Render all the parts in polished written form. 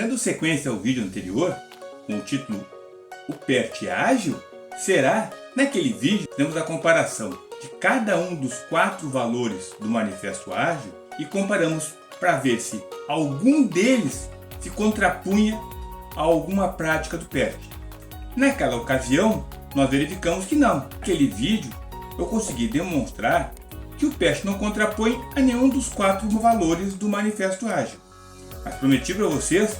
Dando sequência ao vídeo anterior, com o título O PERT ágil, naquele vídeo, temos a comparação de cada um dos 4 valores do Manifesto Ágil e comparamos para ver se algum deles se contrapunha a alguma prática do PERT. Naquela ocasião, nós verificamos que não. Naquele vídeo, eu consegui demonstrar que o PERT não contrapõe a nenhum dos 4 valores do Manifesto Ágil. Mas prometi para vocês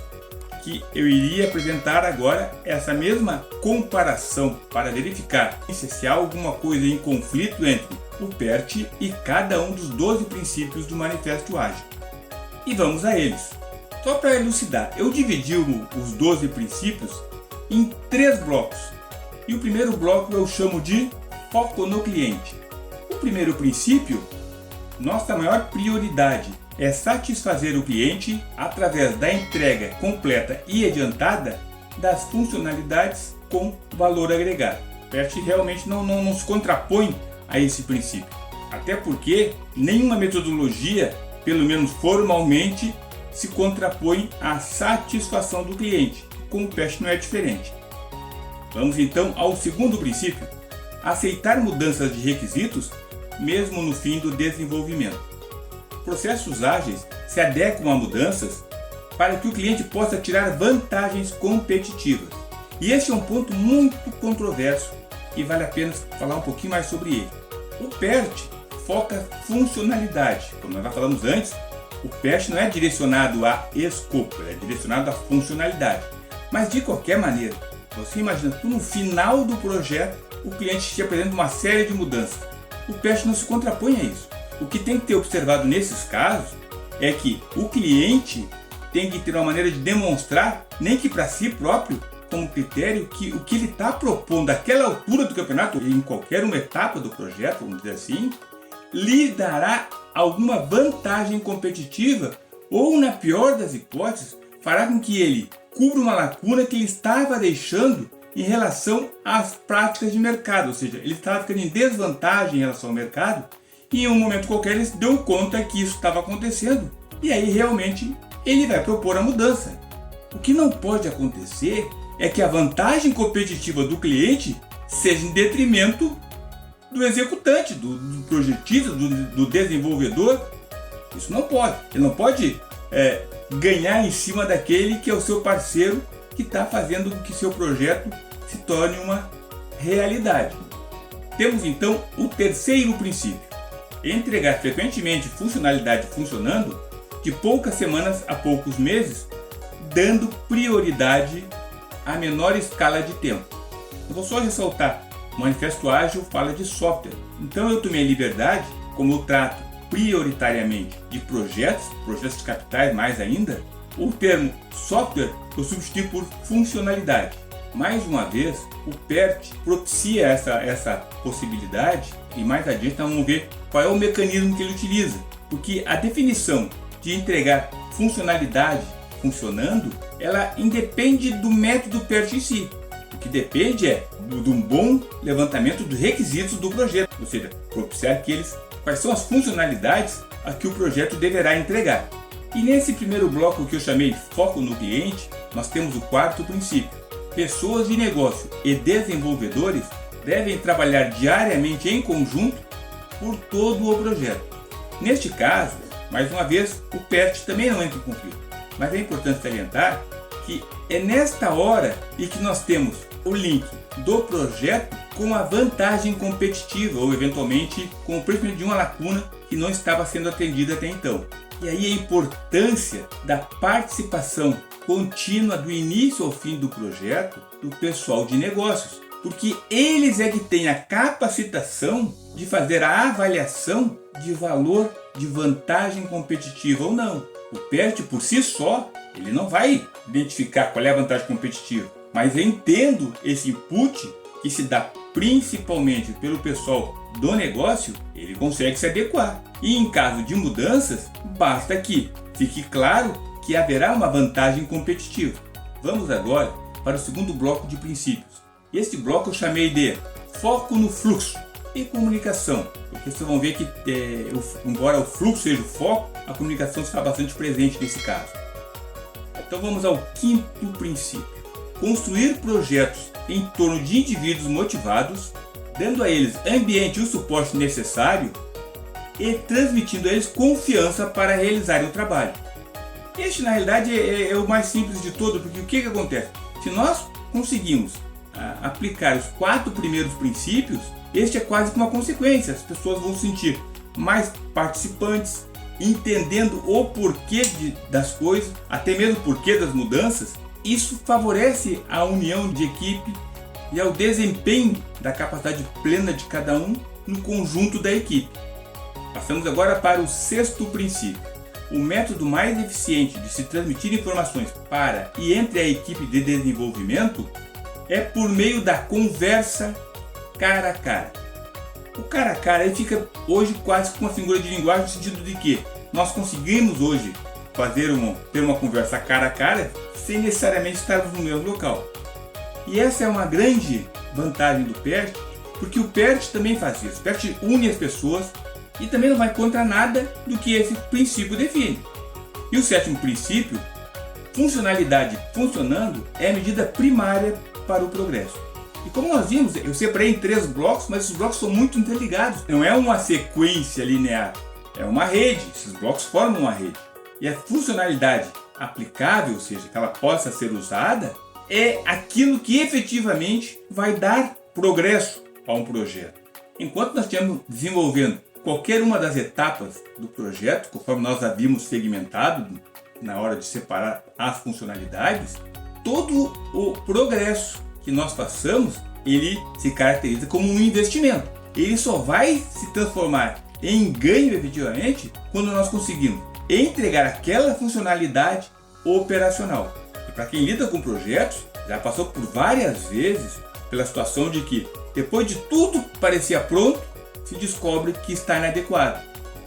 que eu iria apresentar agora essa mesma comparação para verificar se há alguma coisa em conflito entre o PERT e cada um dos 12 princípios do Manifesto Ágil. E vamos a eles. Só para elucidar, eu dividi os 12 princípios em 3 blocos. E o primeiro bloco eu chamo de foco no cliente. O primeiro princípio, nossa maior prioridade é satisfazer o cliente através da entrega completa e adiantada das funcionalidades com valor agregado. O PERT realmente não se contrapõe a esse princípio, até porque nenhuma metodologia, pelo menos formalmente, se contrapõe à satisfação do cliente. Com o PERT não é diferente. Vamos então ao segundo princípio: aceitar mudanças de requisitos mesmo no fim do desenvolvimento. Processos ágeis se adequam a mudanças para que o cliente possa tirar vantagens competitivas. E este é um ponto muito controverso e vale a pena falar um pouquinho mais sobre ele. O PERT foca funcionalidade. Como nós já falamos antes, o PERT não é direcionado a escopo, é direcionado a funcionalidade. Mas de qualquer maneira, você imagina que no final do projeto o cliente te apresenta uma série de mudanças. O PERT não se contrapõe a isso. O que tem que ter observado nesses casos é que o cliente tem que ter uma maneira de demonstrar, nem que para si próprio, como critério, que o que ele está propondo àquela altura do campeonato, em qualquer uma etapa do projeto, vamos dizer assim, lhe dará alguma vantagem competitiva ou, na pior das hipóteses, fará com que ele cubra uma lacuna que ele estava deixando em relação às práticas de mercado, ou seja, ele estava ficando em desvantagem em relação ao mercado e em um momento qualquer ele se deu conta que isso estava acontecendo e aí realmente ele vai propor a mudança. O que não pode acontecer é que a vantagem competitiva do cliente seja em detrimento do executante, do projetista, do desenvolvedor. Isso não pode. Ele não pode ganhar em cima daquele que é o seu parceiro que está fazendo com que seu projeto se torne uma realidade. Temos então o terceiro princípio: entregar frequentemente funcionalidade funcionando de poucas semanas a poucos meses, dando prioridade à menor escala de tempo. Eu vou só ressaltar, o Manifesto Ágil fala de software, então eu tomei a liberdade, como eu trato prioritariamente de projetos de capitais mais ainda, o termo software eu substitui por funcionalidade. Mais uma vez, o PERT propicia essa possibilidade e mais adiante nós vamos ver qual é o mecanismo que ele utiliza. Porque a definição de entregar funcionalidade funcionando, ela independe do método PERT em si. O que depende é de um bom levantamento dos requisitos do projeto, ou seja, propiciar quais são as funcionalidades a que o projeto deverá entregar. E nesse primeiro bloco que eu chamei foco no cliente, nós temos o quarto princípio: pessoas de negócio e desenvolvedores devem trabalhar diariamente em conjunto por todo o projeto. Neste caso, mais uma vez, o PERT também não entra em conflito, mas é importante salientar que é nesta hora em que nós temos o link do projeto com a vantagem competitiva ou eventualmente com o preenchimento de uma lacuna que não estava sendo atendida até então. E aí a importância da participação contínua do início ao fim do projeto do pessoal de negócios, porque eles é que têm a capacitação de fazer a avaliação de valor de vantagem competitiva ou não. O PERT por si só, ele não vai identificar qual é a vantagem competitiva, mas eu entendo esse input que se dá principalmente pelo pessoal do negócio, ele consegue se adequar. E em caso de mudanças, basta que fique claro que haverá uma vantagem competitiva. Vamos agora para o segundo bloco de princípios. Esse bloco eu chamei de foco no fluxo e comunicação, porque vocês vão ver que embora o fluxo seja o foco, a comunicação está bastante presente nesse caso. Então vamos ao quinto princípio. Construir projetos em torno de indivíduos motivados, dando a eles ambiente e o suporte necessário e transmitindo a eles confiança para realizarem o trabalho. Este, na realidade, é o mais simples de todo, porque o que acontece? Se nós conseguimos aplicar os 4 primeiros princípios, este é quase que uma consequência. As pessoas vão se sentir mais participantes, entendendo o porquê das coisas, até mesmo o porquê das mudanças. Isso favorece a união de equipe e ao desempenho da capacidade plena de cada um no conjunto da equipe. Passamos agora para o 6º princípio. O método mais eficiente de se transmitir informações para e entre a equipe de desenvolvimento é por meio da conversa cara a cara. O cara a cara ele fica hoje quase com uma figura de linguagem no sentido de que nós conseguimos hoje ter uma conversa cara a cara sem necessariamente estarmos no mesmo local. E essa é uma grande vantagem do PERT, porque o PERT também faz isso. O PERT une as pessoas e também não vai contra nada do que esse princípio define. E o 7º princípio, funcionalidade funcionando, é a medida primária para o progresso. E como nós vimos, eu separei em 3 blocos, mas esses blocos são muito interligados. Não é uma sequência linear, é uma rede. Esses blocos formam uma rede. E a funcionalidade aplicável, ou seja, que ela possa ser usada, é aquilo que efetivamente vai dar progresso a um projeto. Enquanto nós estivermos desenvolvendo qualquer uma das etapas do projeto, conforme nós havíamos segmentado na hora de separar as funcionalidades, todo o progresso que nós façamos, ele se caracteriza como um investimento. Ele só vai se transformar em ganho efetivamente quando nós conseguimos entregar aquela funcionalidade operacional. E para quem lida com projetos, já passou por várias vezes pela situação de que depois de tudo que parecia pronto, se descobre que está inadequado.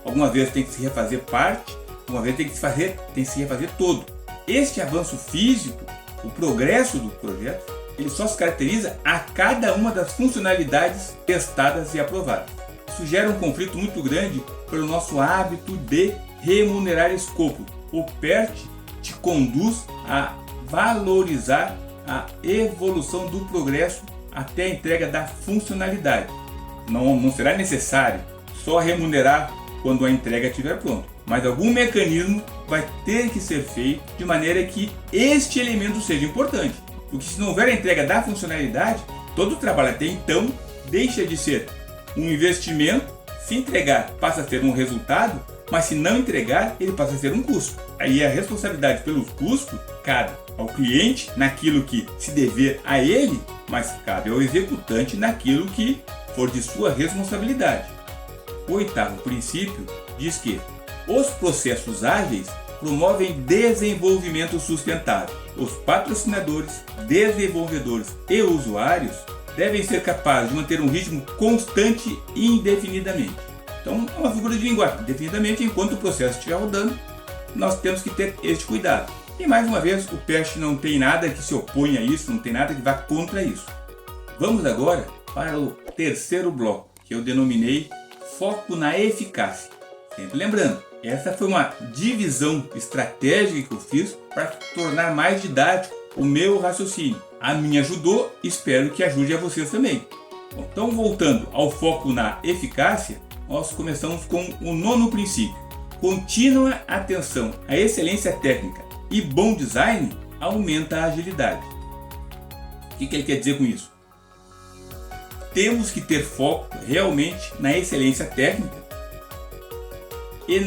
Algumas vezes tem que se refazer parte, algumas vezes tem que se refazer todo. Este avanço físico, o progresso do projeto, ele só se caracteriza a cada uma das funcionalidades testadas e aprovadas. Isso gera um conflito muito grande pelo nosso hábito de remunerar escopo. O PERT te conduz a valorizar a evolução do progresso até a entrega da funcionalidade. Não será necessário só remunerar quando a entrega estiver pronta, mas algum mecanismo vai ter que ser feito de maneira que este elemento seja importante. Porque se não houver a entrega da funcionalidade, todo o trabalho até então deixa de ser um investimento. Se entregar, passa a ser um resultado, mas se não entregar, ele passa a ser um custo. Aí a responsabilidade pelos custos cabe ao cliente naquilo que se dever a ele, mas cabe ao executante naquilo que for de sua responsabilidade. O 8º princípio diz que os processos ágeis promovem desenvolvimento sustentável. Os patrocinadores, desenvolvedores e usuários devem ser capazes de manter um ritmo constante indefinidamente. Então é uma figura de linguagem. Indefinidamente, enquanto o processo estiver rodando, nós temos que ter este cuidado. E mais uma vez, o PERT não tem nada que se oponha a isso, não tem nada que vá contra isso. Vamos agora para o 3º bloco, que eu denominei foco na eficácia. Sempre lembrando, essa foi uma divisão estratégica que eu fiz para tornar mais didático o meu raciocínio. A minha ajudou, espero que ajude a vocês também. Bom, então, voltando ao foco na eficácia, nós começamos com o 9º princípio. Contínua atenção à excelência técnica e bom design aumenta a agilidade. O que ele quer dizer com isso? Temos que ter foco realmente na excelência técnica e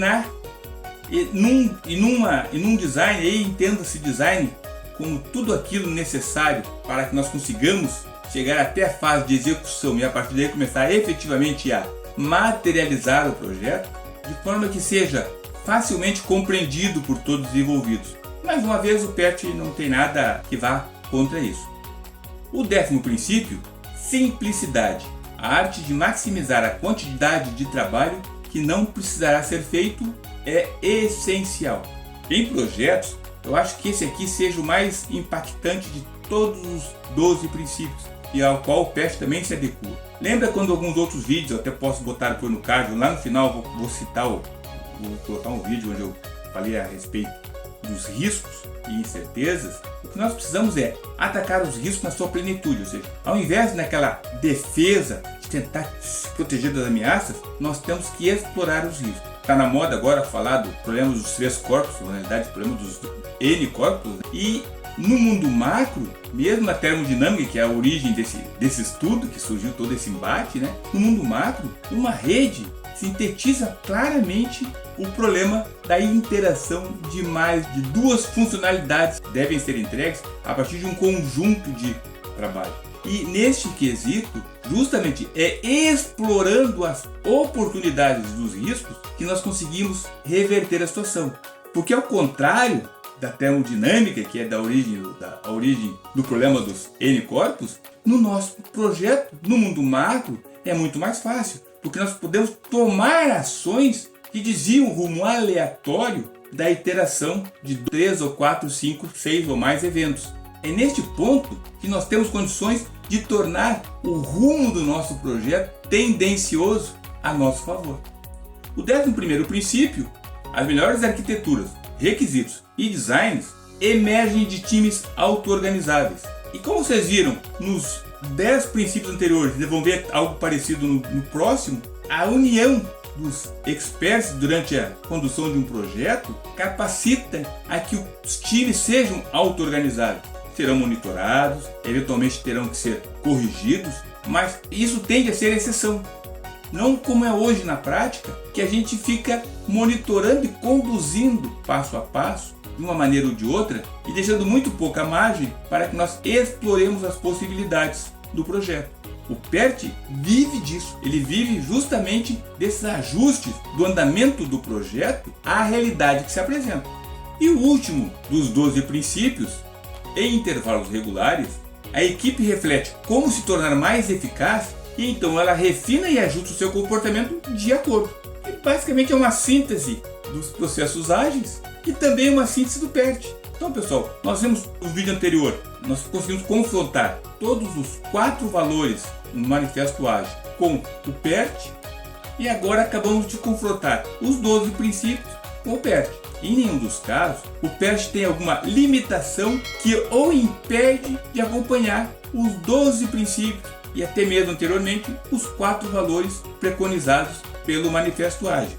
num design, aí entenda-se design como tudo aquilo necessário para que nós consigamos chegar até a fase de execução e a partir daí começar efetivamente a materializar o projeto de forma que seja facilmente compreendido por todos os envolvidos. Mais uma vez, o PERT não tem nada que vá contra isso. O 10º princípio, simplicidade, a arte de maximizar a quantidade de trabalho que não precisará ser feito é essencial. Em projetos, eu acho que esse aqui seja o mais impactante de todos os 12 princípios e ao qual o PERT também se adequa. Lembra quando alguns outros vídeos, eu até posso botar depois no card, lá no final vou citar, vou colocar um vídeo onde eu falei a respeito dos riscos e incertezas, o que nós precisamos é atacar os riscos na sua plenitude, ou seja, ao invés naquela defesa de tentar se proteger das ameaças, nós temos que explorar os riscos. Está na moda agora falar do problema dos 3 corpos, na realidade o problema dos N corpos, e no mundo macro, mesmo na termodinâmica, que é a origem desse estudo, que surgiu todo esse embate, né? No mundo macro, uma rede sintetiza claramente o problema da interação de mais de 2 funcionalidades que devem ser entregues a partir de um conjunto de trabalho. E neste quesito, justamente é explorando as oportunidades dos riscos que nós conseguimos reverter a situação. Porque ao contrário da termodinâmica, que é da origem do problema dos N corpos, no nosso projeto, no mundo macro, é muito mais fácil, porque nós podemos tomar ações que desviam o rumo aleatório da iteração de 3 ou 4, 5, 6 ou mais eventos. É neste ponto que nós temos condições de tornar o rumo do nosso projeto tendencioso a nosso favor. O 11º princípio: as melhores arquiteturas, requisitos e designs emergem de times auto-organizáveis. E como vocês viram nos 10 princípios anteriores, e vão ver algo parecido no próximo, a união dos experts durante a condução de um projeto capacita a que os times sejam auto-organizados. Serão monitorados, eventualmente terão que ser corrigidos, mas isso tende a ser exceção. Não como é hoje na prática, que a gente fica monitorando e conduzindo passo a passo, de uma maneira ou de outra, e deixando muito pouca margem para que nós exploremos as possibilidades do projeto. O PERT vive disso, ele vive justamente desses ajustes do andamento do projeto à realidade que se apresenta. E o último dos 12 princípios, em intervalos regulares, a equipe reflete como se tornar mais eficaz e então ela refina e ajusta o seu comportamento de acordo. E basicamente é uma síntese dos processos ágeis e também uma síntese do PERT. Então, pessoal, nós vimos no vídeo anterior, nós conseguimos confrontar todos os 4 valores no Manifesto Ágil com o PERT e agora acabamos de confrontar os 12 princípios com o PERT. Em nenhum dos casos, o PERT tem alguma limitação que o impede de acompanhar os 12 princípios e até mesmo anteriormente os 4 valores preconizados pelo Manifesto Ágil.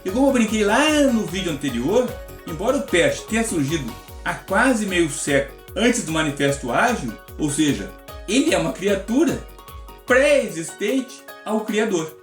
E como eu brinquei lá no vídeo anterior, embora o PERT tenha surgido há quase meio século antes do Manifesto Ágil, ou seja, ele é uma criatura pré-existente ao Criador.